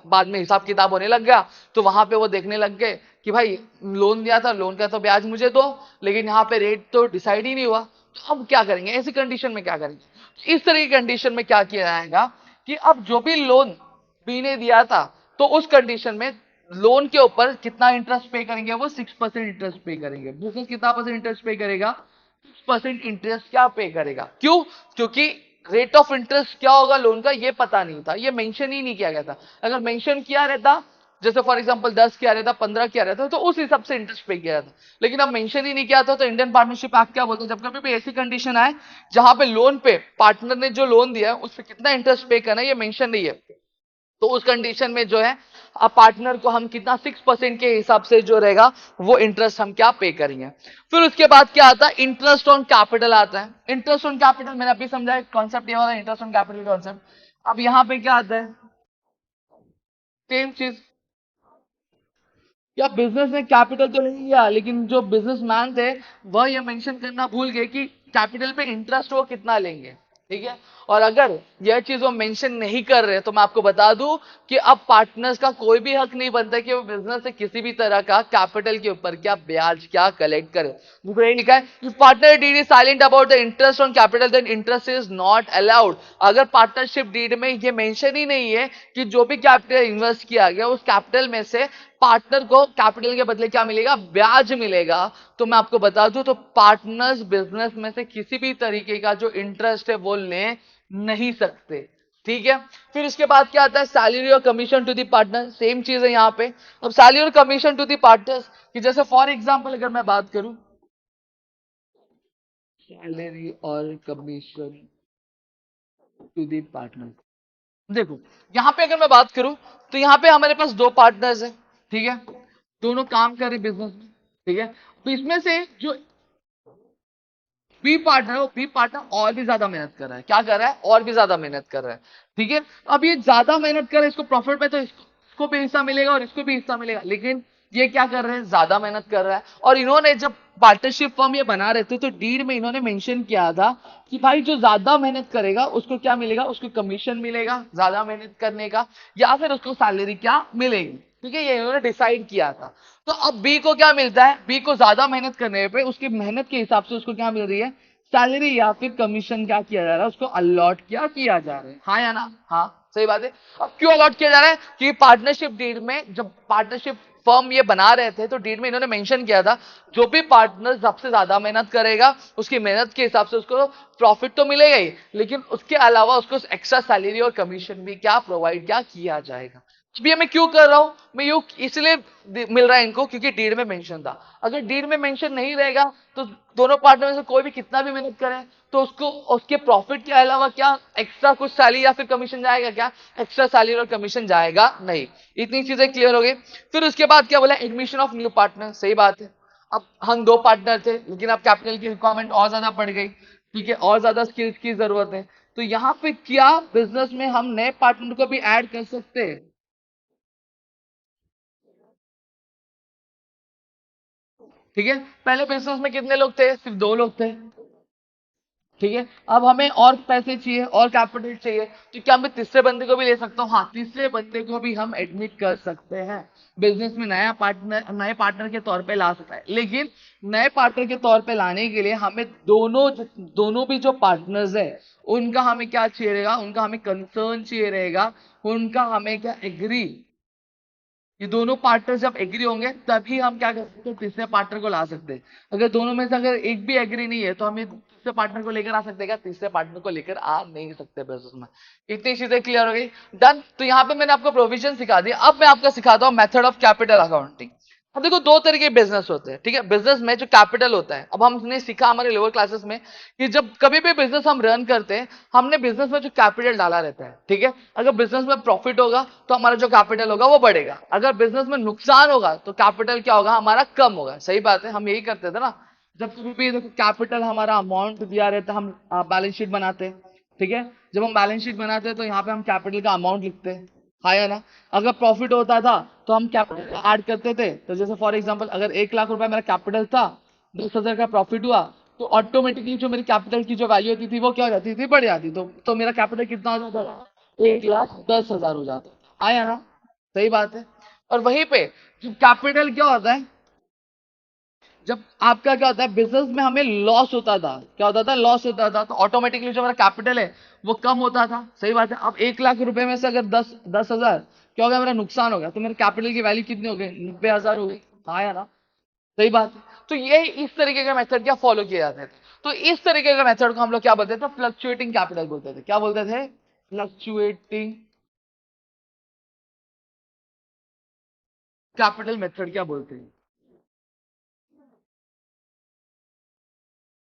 बाद में हिसाब किताब होने लग गया, तो वहां पे वो देखने लग गए कि भाई लोन दिया था, लोन का तो ब्याज मुझे दो, लेकिन यहाँ पे रेट तो डिसाइड ही नहीं हुआ। तो अब क्या करेंगे? ऐसी कंडीशन में क्या करेंगे? इस तरह की कंडीशन में क्या किया जाएगा कि अब जो भी लोन बी ने दिया था, तो उस कंडीशन में लोन के ऊपर कितना इंटरेस्ट पे करेंगे? वो 6% इंटरेस्ट पे करेंगे। बिजनेस कितना परसेंट इंटरेस्ट पे करेगा? 6% इंटरेस्ट क्या पे करेगा? क्यों? क्योंकि रेट ऑफ इंटरेस्ट क्या होगा लोन का ये पता नहीं था, ये मेंशन ही नहीं किया गया था। अगर मेंशन किया रहता, जैसे फॉर एग्जांपल 10 किया रहता, 15 किया रहता, तो उस हिसाब से इंटरेस्ट पे किया था। लेकिन अब मेंशन ही नहीं किया था, तो इंडियन पार्टनरशिप एक्ट क्या बोलता है, जब कभी भी ऐसी कंडीशन आए जहां पे लोन पे पार्टनर ने जो लोन दिया है उस पर कितना इंटरेस्ट पे करना है ये मेंशन नहीं है, तो उस कंडीशन में जो है अब पार्टनर को हम कितना 6% के हिसाब से जो रहेगा वो इंटरेस्ट हम क्या पे करेंगे। फिर उसके बाद क्या आता है? इंटरेस्ट ऑन कैपिटल आता है। इंटरेस्ट ऑन कैपिटल मैंने अभी समझाया कॉन्सेप्ट, ये वाला इंटरेस्ट ऑन कैपिटल कॉन्सेप्ट। अब यहां पे क्या आता है? सेम चीज, या बिजनेस ने कैपिटल तो नहीं लिया, लेकिन जो बिजनेसमैन थे वह ये मेंशन करना भूल गए कि कैपिटल पे इंटरेस्ट वो कितना लेंगे। ठीक है, और अगर यह चीज वो मेंशन नहीं कर रहे तो मैं आपको बता दूं कि अब पार्टनर्स का कोई भी हक नहीं बनता कि वो बिजनेस से किसी भी तरह का कैपिटल के ऊपर क्या ब्याज क्या कलेक्ट करे। दूसरा लिखा है कि partner deed is silent about the interest on capital then interest is not allowed. अगर पार्टनरशिप डीड में ये मेंशन ही नहीं है कि जो भी कैपिटल इन्वेस्ट किया गया उस कैपिटल में से पार्टनर को कैपिटल के बदले क्या मिलेगा? ब्याज मिलेगा। तो मैं आपको बता दूं तो पार्टनर्स बिजनेस में से किसी भी तरीके का जो इंटरेस्ट है वो ले नहीं सकते। ठीक है, फिर इसके बाद क्या आता है? सैलरी और commission to the partner. Same चीज है यहाँ पे। अब सैलरी और कमीशन टू दी पार्टनर्स कि जैसे फॉर एग्जांपल अगर मैं बात करूं सैलरी और कमीशन टू दी पार्टनर, देखो यहां पे अगर मैं बात करूं तो यहां पे हमारे पास दो पार्टनर्स हैं। ठीक है, दोनों काम कर रहे बिजनेस में। ठीक है, तो इसमें से जो बी पार्टनर है वो बी पार्टनर और भी ज्यादा मेहनत कर रहा है। क्या कर रहा है? और भी ज्यादा मेहनत कर रहा है। ठीक है, अब ये ज्यादा मेहनत कर रहा है, इसको प्रॉफिट में तो इसको भी हिस्सा मिलेगा और इसको भी हिस्सा मिलेगा, लेकिन ये क्या कर रहे हैं? ज्यादा मेहनत कर रहा है। और इन्होंने जब पार्टनरशिप फर्म ये बना रहे थे तो डीड में इन्होंने मेंशन किया था कि भाई जो ज्यादा मेहनत करेगा उसको क्या मिलेगा? उसको कमीशन मिलेगा ज्यादा मेहनत करने का, या फिर उसको सैलरी क्या मिलेगी। ठीक है, ये इन्होंने डिसाइड किया था। तो अब बी को क्या मिलता है? बी को ज्यादा मेहनत करने पे उसकी मेहनत के हिसाब से उसको क्या मिल रही है? सैलरी या फिर कमीशन क्या किया जा रहा है? उसको अलॉट क्या किया जा रहा है। हाँ या ना? हाँ, सही बात है। अब क्यों अलॉट किया जा रहा है? क्योंकि पार्टनरशिप डीड में जब पार्टनरशिप फर्म ये बना रहे थे तो डीड में इन्होंने मेंशन किया था जो भी पार्टनर सबसे ज्यादा मेहनत करेगा उसकी मेहनत के हिसाब से उसको प्रॉफिट तो मिलेगा ही, लेकिन उसके अलावा उसको एक्स्ट्रा सैलरी और कमीशन भी क्या प्रोवाइड क्या किया जाएगा। भी मैं क्यों कर रहा हूं? मैं यू इसलिए मिल रहा है इनको क्योंकि डीड में मेंशन था। अगर डीड में मेंशन नहीं रहेगा तो दोनों पार्टनर में से कोई भी कितना भी मेहनत करे तो उसको उसके प्रॉफिट के अलावा क्या एक्स्ट्रा कुछ सैलरी या फिर कमीशन जाएगा? क्या एक्स्ट्रा सैलरी और कमीशन जाएगा नहीं। इतनी चीजें क्लियर हो गई। फिर उसके बाद क्या बोला? Admission of new partner. सही बात है, अब हम दो पार्टनर थे लेकिन अब कैपिटल की रिक्वायरमेंट और ज्यादा बढ़ गई। ठीक है, और ज्यादा स्किल्स की जरूरत है, तो यहां पे क्या बिजनेस में हम नए पार्टनर को भी ऐड कर सकते हैं? ठीक है, पहले बिजनेस में कितने लोग थे? सिर्फ दो लोग थे। ठीक है, अब हमें और पैसे चाहिए और कैपिटल चाहिए, तो क्या मैं तीसरे बंदे को भी ले सकता हूँ? हाँ, तीसरे बंदे को भी हम एडमिट कर सकते हैं। बिजनेस में नए पार्टनर के तौर पे ला सकता है, लेकिन नए पार्टनर के तौर पे लाने के लिए हमें दोनों भी जो पार्टनर्स है उनका हमें क्या चाहिए रहेगा? उनका हमें कंसर्न चाहिए रहेगा, उनका हमें क्या एग्री, ये दोनों पार्टनर जब एग्री होंगे तभी हम क्या कर सकते हैं, तीसरे पार्टनर को ला सकते हैं। अगर दोनों में से अगर एक भी एग्री नहीं है तो हम ये तीसरे पार्टनर को लेकर आ सकते हैं क्या? तीसरे पार्टनर को लेकर आ नहीं सकते बिजनेस में। इतनी चीजें क्लियर हो गई, डन। तो यहाँ पे मैंने आपको प्रोविजन सिखा दिया, अब मैं आपको सिखाता हूँ मेथड ऑफ कैपिटल अकाउंटिंग। अब देखो दो तरीके के बिजनेस होते हैं, ठीक है। बिजनेस में जो कैपिटल होता है, अब हमने सीखा हमारे लोअर क्लासेस में कि जब कभी भी बिजनेस हम रन करते हैं, हमने बिजनेस में जो कैपिटल डाला रहता है, ठीक है। अगर बिजनेस में प्रॉफिट होगा तो हमारा जो कैपिटल होगा वो बढ़ेगा, अगर बिजनेस में नुकसान होगा तो कैपिटल क्या होगा, हमारा कम होगा। सही बात है, हम यही करते थे ना। जब कभी भी देखो कैपिटल हमारा अमाउंट दिया रहता है, हम बैलेंस शीट बनाते हैं, ठीक है। जब हम बैलेंस शीट बनाते हैं तो यहाँ पे हम कैपिटल का अमाउंट लिखते हैं, हाँ या ना। अगर प्रॉफिट होता था तो हम कैपिटल ऐड करते थे। तो जैसे फॉर एग्जांपल अगर 1 लाख रुपए मेरा कैपिटल था, 10,000 का प्रॉफिट हुआ, तो ऑटोमेटिकली जो मेरी कैपिटल की जो वैल्यू होती थी वो क्या हो जाती थी, बढ़ जाती। तो मेरा कैपिटल कितना हो जाता था, 1,10,000 हो जाता, आया ना। सही बात है। और वहीं पे जो कैपिटल क्या होता है, जब आपका क्या होता है बिजनेस में हमें लॉस होता था, क्या होता था, लॉस होता था, तो ऑटोमेटिकली जो हमारा कैपिटल है वो कम होता था। सही बात है। अब 1 लाख रुपए में से अगर 10,000 क्या हो गया, मेरा नुकसान हो गया, तो मेरे कैपिटल की वैल्यू कितनी हो गई, 90,000 हो गई, आया ना। सही बात है। तो ये इस तरीके का मेथड क्या फॉलो किए जाते थे। तो इस तरीके का मेथड को हम लोग क्या बोलते थे, फ्लक्चुएटिंग कैपिटल बोलते थे। क्या बोलते थे, फ्लक्चुएटिंग कैपिटल मेथड क्या बोलते हैं,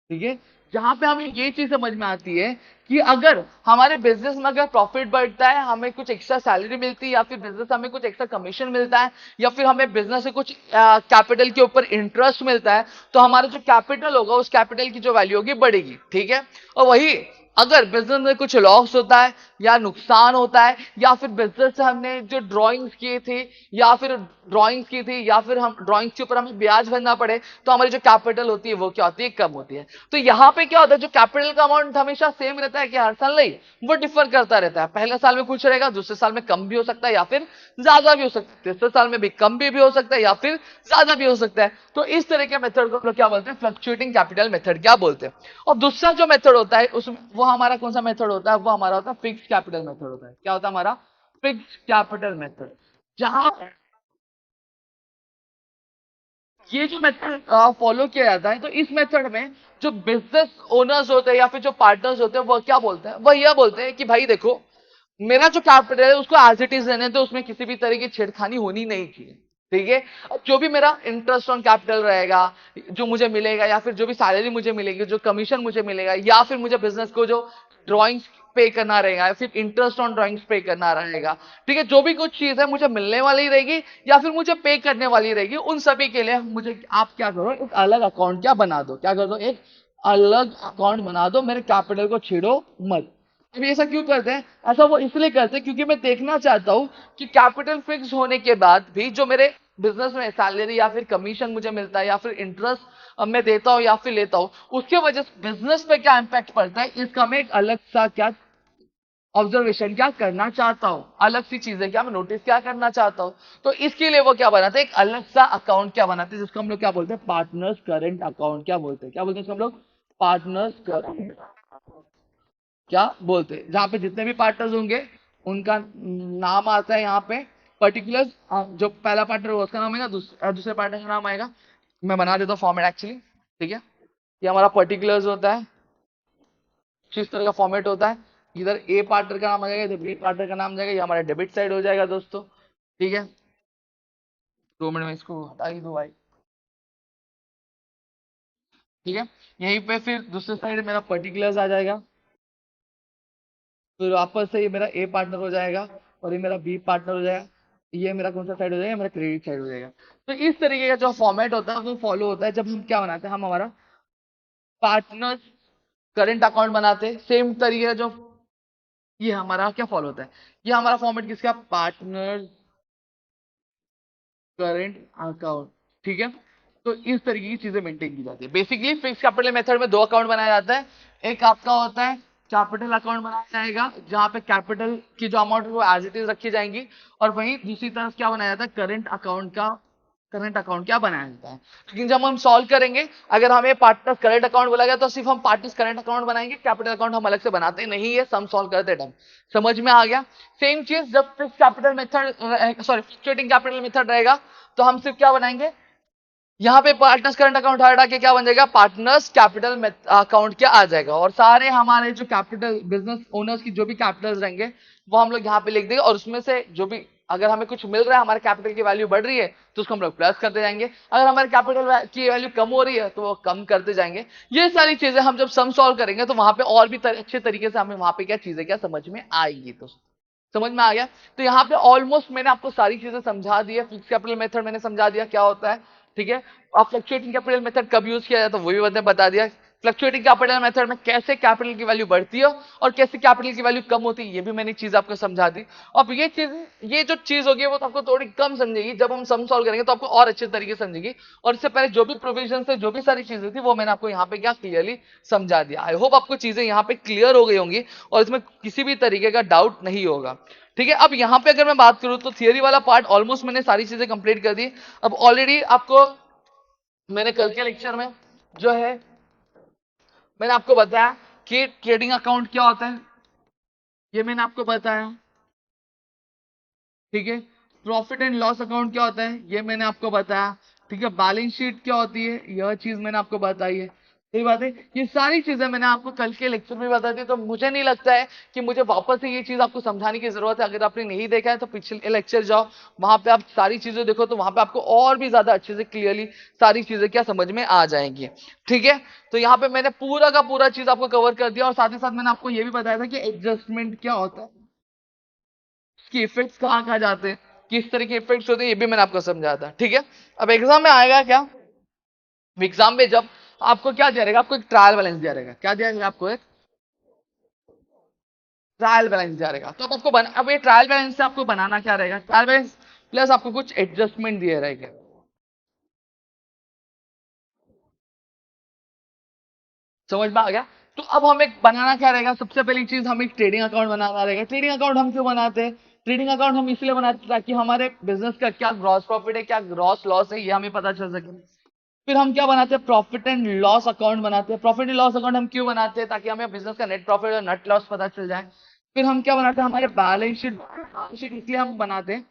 ठीक है। जहां पे हमें ये चीज समझ में आती है कि अगर हमारे बिजनेस में अगर प्रॉफिट बढ़ता है, हमें कुछ एक्स्ट्रा सैलरी मिलती है, या फिर बिजनेस हमें कुछ एक्स्ट्रा कमीशन मिलता है, या फिर हमें बिजनेस से कुछ कैपिटल के ऊपर इंटरेस्ट मिलता है, तो हमारा जो कैपिटल होगा उस कैपिटल की जो वैल्यू होगी बढ़ेगी, ठीक है। और वही अगर बिजनेस में कुछ लॉस होता है या नुकसान होता है, या फिर बिजनेस से हमने जो ड्राइंग्स किए थे, या फिर हम ड्राइंग्स के ऊपर हमें ब्याज भरना पड़े, तो हमारी जो कैपिटल होती है वो क्या होती है, कम होती है। तो यहाँ पे क्या होता है, जो कैपिटल का अमाउंट हमेशा सेम रहता है कि हर साल नहीं, वो डिफर करता रहता है। पहले साल में कुछ रहेगा, दूसरे साल में कम भी हो सकता है या फिर ज्यादा भी हो सकता है, तीसरे साल में भी कम भी हो सकता है या फिर ज्यादा भी हो सकता है। तो इस तरह के मेथड को हम लोग क्या बोलते हैं, फ्लक्चुएटिंग कैपिटल मेथड क्या बोलते हैं। और दूसरा जो मेथड होता है उस वो हमारा कौन सा मेथड होता है, वो हमारा होता है फिक्स्ड कैपिटल मेथड होता है। क्या होता है हमारा, फिक्स्ड कैपिटल मेथड। जहां ये जो मेथड फॉलो किया जाता है, तो इस मेथड में जो बिजनेस ओनर्स होते हैं या फिर जो पार्टनर्स होते हैं वो क्या बोलते हैं, वो यह बोलते हैं कि भाई देखो, मेरा जो कैपिटल है उसको एज इट इज रहने दो, उसमें किसी भी तरह की छेड़खानी होनी नहीं चाहिए, ठीक है। अब जो भी मेरा इंटरेस्ट ऑन कैपिटल रहेगा, जो मुझे मिलेगा, या फिर जो भी सैलरी मुझे मिलेगी, जो कमीशन मुझे मिलेगा, या फिर मुझे बिजनेस को जो ड्रॉइंग्स पे करना रहेगा, या फिर इंटरेस्ट ऑन ड्रॉइंग्स पे करना रहेगा, ठीक है, जो भी कुछ चीज है मुझे मिलने वाली रहेगी या फिर मुझे पे करने वाली रहेगी, उन सभी के लिए मुझे आप क्या करो, एक अलग अकाउंट क्या बना दो, क्या कर दो, एक अलग अकाउंट बना दो, मेरे कैपिटल को छेड़ो मत। अब ऐसा क्यों करते हैं, ऐसा वो इसलिए करते हैं क्योंकि मैं देखना चाहता हूं कि कैपिटल फिक्स होने के बाद भी जो मेरे बिजनेस में सैलरी या फिर कमीशन मुझे मिलता है या फिर इंटरेस्ट मैं देता हूं या फिर लेता हूं, उसके वजह से बिजनेस पे क्या इंपैक्ट पड़ता है, इसका मैं एक अलग सा क्या ऑब्जर्वेशन क्या करना चाहता हूं, अलग सी चीजें क्या मैं नोटिस क्या करना चाहता हूं। तो इसके लिए वो क्या बनाते हैं, एक अलग सा अकाउंट क्या बनाते हैं, जिसको हम लोग क्या बोलते हैं, पार्टनर्स करंट अकाउंट क्या बोलते हैं, क्या बोलते हैं इसको हम लोग, पार्टनर्स करंट क्या बोलते हैं। जहां पे जितने भी पार्टनर्स होंगे उनका नाम आता है यहाँ पे पर्टिकुलर, जो पहला पार्टनर होगा उसका नाम आएगा, दूसरे पार्टनर का नाम आएगा। मैं बना देता हूँ फॉर्मेट एक्चुअली, ठीक है। ये हमारा पर्टिकुलर्स होता है, किस तरह का फॉर्मेट होता है, इधर ए पार्टनर का नाम आ जाएगा, इधर बी पार्टनर का नाम जाएगा, ये हमारा डेबिट साइड हो जाएगा दोस्तों, ठीक है। 2 मिनट में इसको हटा ही दो भाई, ठीक है। यहीं पे फिर दूसरे साइड मेरा पर्टिकुलर्स आ जाएगा, फिर वापस से ये मेरा ए पार्टनर हो जाएगा और ये मेरा बी पार्टनर हो जाएगा, ये मेरा कौन सा साइड हो जाएगा, मेरा क्रेडिट साइड हो जाएगा। तो इस तरीके का जो फॉर्मेट होता है वो फॉलो होता है जब हम क्या बनाते हैं, हम हमारा पार्टनर करंट अकाउंट बनाते हैं। सेम तरीके का जो ये हमारा क्या फॉलो होता है, ये हमारा फॉर्मेट किसका, पार्टनर करंट अकाउंट, ठीक है। तो इस तरीके की चीजें मेंटेन की जाती है। बेसिकली फिक्स कैपिटल मेथड में 2 अकाउंट बनाया जाता है, एक आपका होता है कैपिटल अकाउंट बनाया जाएगा जहां पे कैपिटल की जो अमाउंट है वो एज इट इज रखी जाएंगी, और वहीं दूसरी तरफ क्या बनाया जाता है, करंट अकाउंट का करंट अकाउंट क्या बनाया जाता है। लेकिन जब हम सॉल्व करेंगे, अगर हमें पार्टनर्स करंट अकाउंट बोला गया तो सिर्फ हम पार्टनर्स करंट अकाउंट बनाएंगे, कैपिटल अकाउंट हम अलग से बनाते नहीं है सम सॉल्व करते टाइम। समझ में आ गया। सेम चीज जब fix capital method sorry fluctuating capital method रहेगा तो हम सिर्फ क्या बनाएंगे, यहाँ पे पार्टनर्स करंट अकाउंट हटा के क्या बन जाएगा, पार्टनर्स कैपिटल अकाउंट क्या आ जाएगा, और सारे हमारे जो कैपिटल बिजनेस ओनर्स की जो भी कैपिटल्स रहेंगे वो हम लोग यहाँ पे लिख देंगे, और उसमें से जो भी अगर हमें कुछ मिल रहा है, हमारे कैपिटल की वैल्यू बढ़ रही है तो उसको हम लोग प्लस करते जाएंगे, अगर हमारे कैपिटल की वैल्यू कम हो रही है तो वो कम करते जाएंगे। ये सारी चीजें हम जब सम सॉल्व करेंगे तो वहां पे और भी अच्छे तरीके से हमें वहां पे क्या चीजें क्या समझ में आएगी। तो समझ में आ गया। तो यहाँ पे ऑलमोस्ट मैंने आपको सारी चीजें समझा दी है। फिक्स कैपिटल मेथड मैंने समझा दिया क्या होता है, ठीक है। अब फ्लक्चुएटिंग कैपिटल मेथड कब यूज किया जाता है वो भी मैंने बता दिया। फ्लक्चुएटिंग कैपिटल मेथड में कैसे कैपिटल की वैल्यू बढ़ती है और कैसे कैपिटल की वैल्यू कम होती है, ये भी मैंने चीज आपको समझा दी। अब ये जो चीज होगी वो तो आपको थोड़ी कम समझेगी, जब हम सम सॉल्व करेंगे तो आपको और अच्छे तरीके से समझेगी। और इससे पहले जो भी प्रोविजन थे, जो भी सारी चीजें थी, वो मैंने आपको यहाँ पे क्या क्लियरली समझा दिया। आई होप आपको चीजें यहाँ पे क्लियर हो गई होंगी और इसमें किसी भी तरीके का डाउट नहीं होगा, ठीक है। अब यहाँ पे अगर मैं बात करूं तो थियरी वाला पार्ट ऑलमोस्ट मैंने सारी चीजें कंप्लीट कर दी। अब ऑलरेडी आपको मैंने कल के लेक्चर में जो है मैंने आपको बताया कि ट्रेडिंग अकाउंट क्या होता है, ये मैंने आपको बताया, ठीक है। प्रॉफिट एंड लॉस अकाउंट क्या होता है ये मैंने आपको बताया, ठीक है। बैलेंस शीट क्या होती है यह चीज मैंने आपको बताई है। सही बात है, ये सारी चीजें मैंने आपको कल के लेक्चर में बता दी, तो मुझे नहीं लगता है कि मुझे वापस से ये चीज आपको समझाने की जरूरत है। अगर आपने नहीं देखा है तो पिछले लेक्चर जाओ, वहां पे आप सारी चीजें देखो, तो वहां पे आपको और भी ज्यादा अच्छे से क्लियरली सारी चीजें क्या समझ में आ जाएंगी, ठीक है। तो यहाँ पे मैंने पूरा का पूरा चीज आपको कवर कर दिया, और साथ ही साथ मैंने आपको ये भी बताया था कि एडजस्टमेंट क्या होता है, इसके इफेक्ट्स कहाँ कहाँ जाते हैं, किस तरह के इफेक्ट्स होते हैं, ये भी मैंने आपको समझाया था, ठीक है। अब एग्जाम में आएगा क्या, एग्जाम में जब आपको क्या दिया रहेगा, आपको एक ट्रायल बैलेंस दिया रहेगा। क्या दिया रहेगा आपको, एक ट्रायल बैलेंस दिया रहेगा। तो अब ये ट्रायल बैलेंस से आपको बनाना क्या रहेगा, ट्रायल बैलेंस प्लस आपको कुछ एडजस्टमेंट दिए रहेंगे। समझ में आ गया। तो अब हमें बनाना क्या रहेगा, सबसे पहली चीज हमें ट्रेडिंग अकाउंट बनाना रहेगा। ट्रेडिंग अकाउंट हम क्यों बनाते हैं, ट्रेडिंग अकाउंट हम इसलिए बनाते हैं ताकि हमारे बिजनेस का क्या ग्रॉस प्रॉफिट है, क्या ग्रॉस लॉस है, ये हमें पता चल सके। फिर हम क्या बनाते हैं, प्रॉफिट एंड लॉस अकाउंट बनाते हैं। प्रॉफिट एंड लॉस अकाउंट हम क्यों बनाते हैं, ताकि हमें बिजनेस का नेट प्रॉफिट और नेट लॉस पता चल जाए। फिर हम क्या बनाते हैं, हमारे बैलेंस शीट इसलिए हम बनाते हैं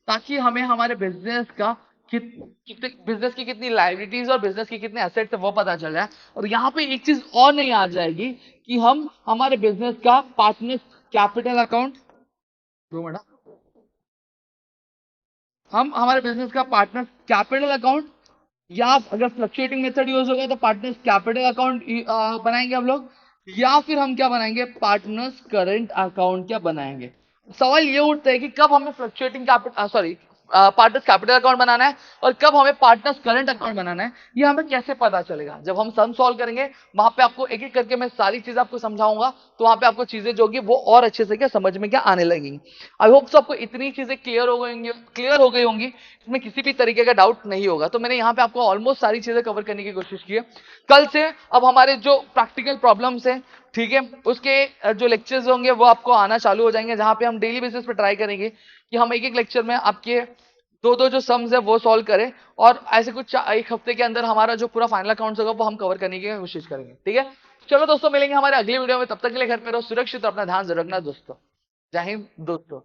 ताकि हमें हमारे बिजनेस का कितने बिजनेस की कितनी लाइबिलिटीज और बिजनेस की कितने एसेट्स है वो पता चल जाए। और यहाँ पे एक चीज और नहीं आ जाएगी कि हम हमारे बिजनेस का पार्टनर्स कैपिटल अकाउंट, 2 मिनट, हम हमारे बिजनेस का पार्टनर कैपिटल अकाउंट, या अगर फ्लक्चुएटिंग मेथड यूज होगा तो पार्टनर्स कैपिटल अकाउंट बनाएंगे हम लोग, या फिर हम क्या बनाएंगे, पार्टनर्स करंट अकाउंट क्या बनाएंगे। सवाल ये उठता है कि कब हमें fluctuating capital sorry partners capital account बनाना है और कब हमें पार्टनर्स करंट अकाउंट बनाना है, ये हमें कैसे पता चलेगा। जब हम सम सॉल्व करेंगे वहां पे आपको एक एक करके मैं सारी चीज आपको समझाऊंगा, तो वहां पे आपको चीजें जो होगी वो और अच्छे से क्या समझ में क्या आने लगेंगी। आई होप आपको इतनी चीजें क्लियर हो गई होंगी, इसमें किसी भी तरीके का डाउट नहीं होगा। तो मैंने यहाँ पे आपको ऑलमोस्ट सारी चीजें कवर करने की कोशिश की है। कल से अब हमारे जो प्रैक्टिकल प्रॉब्लम्स हैं, ठीक है, उसके जो लेक्चर्स होंगे वो आपको आना चालू हो जाएंगे, जहां पे हम डेली बेसिस पे ट्राई करेंगे कि हम एक एक लेक्चर में आपके दो दो जो सम्स है वो सॉल्व करें, और ऐसे कुछ एक हफ्ते के अंदर हमारा जो पूरा फाइनल अकाउंट्स होगा वो हम कवर करने की कोशिश करेंगे, ठीक है। चलो दोस्तों, मिलेंगे हमारे अगले वीडियो में, तब तक के लिए घर पे रहो सुरक्षित और अपना ध्यान जरूर रखना दोस्तों। जय हिंद दोस्तों।